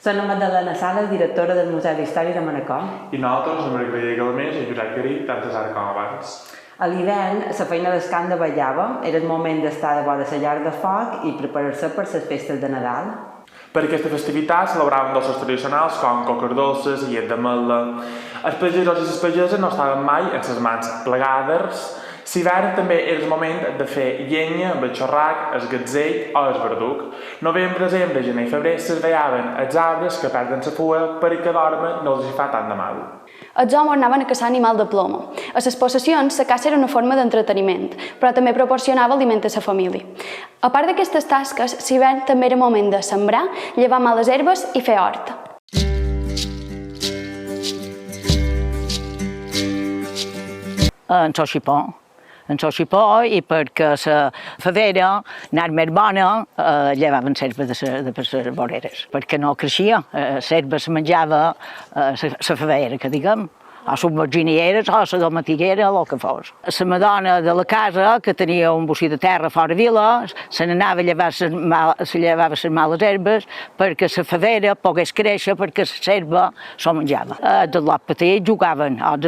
Soc la Madalena Sala, directora del Museu d'Història de Manacor. I nosaltres, la Margarida Galamés i Josep Garí, tant a com abans. A l'hivern, la feina del camp de ballava, era el moment d'estar de vora la llar de foc i preparar-se per les festes de Nadal. Per aquesta festivitat celebraven dolços tradicionals com coques dolces i llet d'ametla. Els pagesos i les pageses no estaven mai en les mans plegades. L'hivern també era el moment de fer llenya amb el xorrac, el gatzell o el verduc. Novembre, desembre, gener i febrer s'esveiaven els arbres que perden la fulla perquè dormen no els fa tant de mal. Els homes anaven a caçar animal de ploma. A les possessions, la caça era una forma d'entreteniment, però també proporcionava aliment a la família. A part d'aquestes tasques, l'hivern també era moment de sembrar, llevar males herbes i fer hort. En el xipó i perquè la fadera anava més bona, llevaven l'herba de les voreres, perquè no creixia, l'herba se menjava la fadera, que diguem, o les marginieres, o la domatiguera, o el que fos. La madona de la casa, que tenia un bocí de terra fora vila, se n'anava a llevar les males herbes perquè la fadera pogués créixer, perquè l'herba s'ho menjava. De lot petit jugaven, o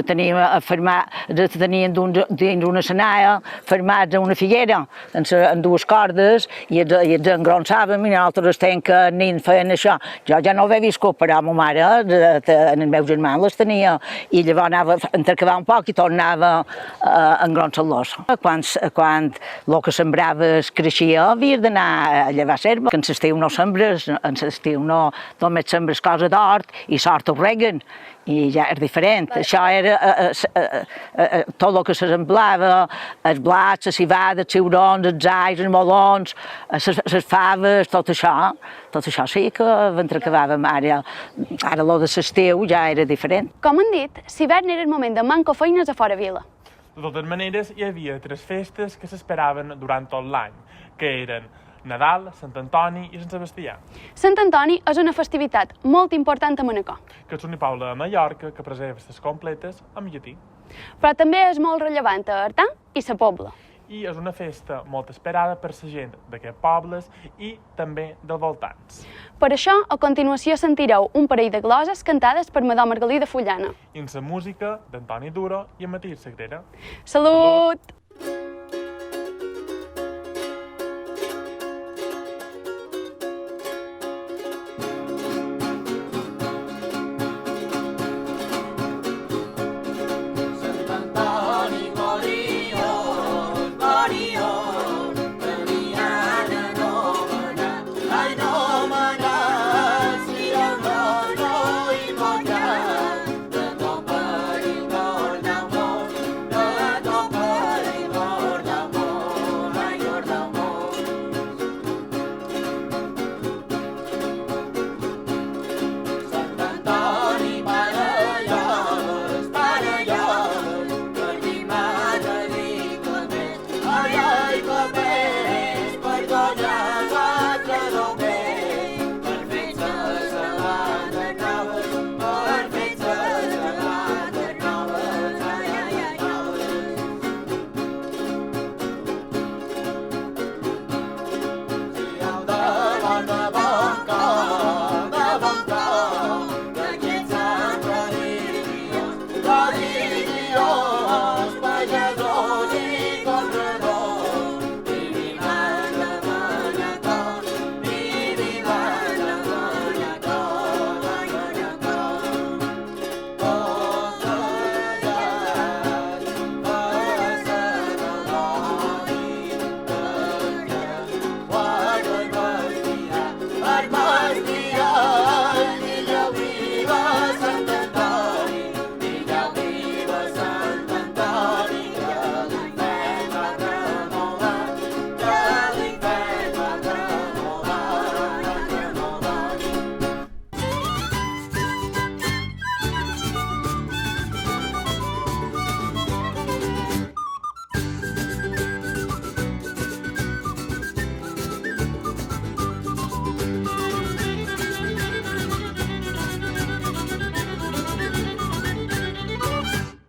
tenien dins una senaia fermats a una figuera, amb dues cordes, i els engronçàvem, i nosaltres tenien que els nins feien això. Jo ja no ho havia viscut, però ma mare, en el meu germà, les tenia, i llavors anava a intercalar un poc i tornava a engronçar-los. Quan el que sembraves creixia, havies d'anar a llevar l'herba. En l'estiu no sembres, en l'estiu no només sembres cosa d'hort i sort ho reguen, i ja és diferent. Això era tot el que se semblava, els blats, la civada, els ciurons, els alls, els melons, les faves, tot això sí que ho entrecavàvem. Ara el de l'estiu ja era diferent. Com han dit, l'hivern era el moment de manco feines a fora vila. De totes maneres, hi havia 3 festes que s'esperaven durant tot l'any, que eren Nadal, Sant Antoni i Sant Sebastià. Sant Antoni és una festivitat molt important a Manacor. Que és l'únic poble de Mallorca que preserva les completes en llatí. Però també és molt rellevant a Artà i la Pobla. I és una festa molt esperada per la gent d'aquests pobles i també dels voltants. Per això, a continuació sentireu un parell de gloses cantades per Madó Margalí de Fullana. I amb la música d'Antoni Duro i en Matías Sagrera. Salut!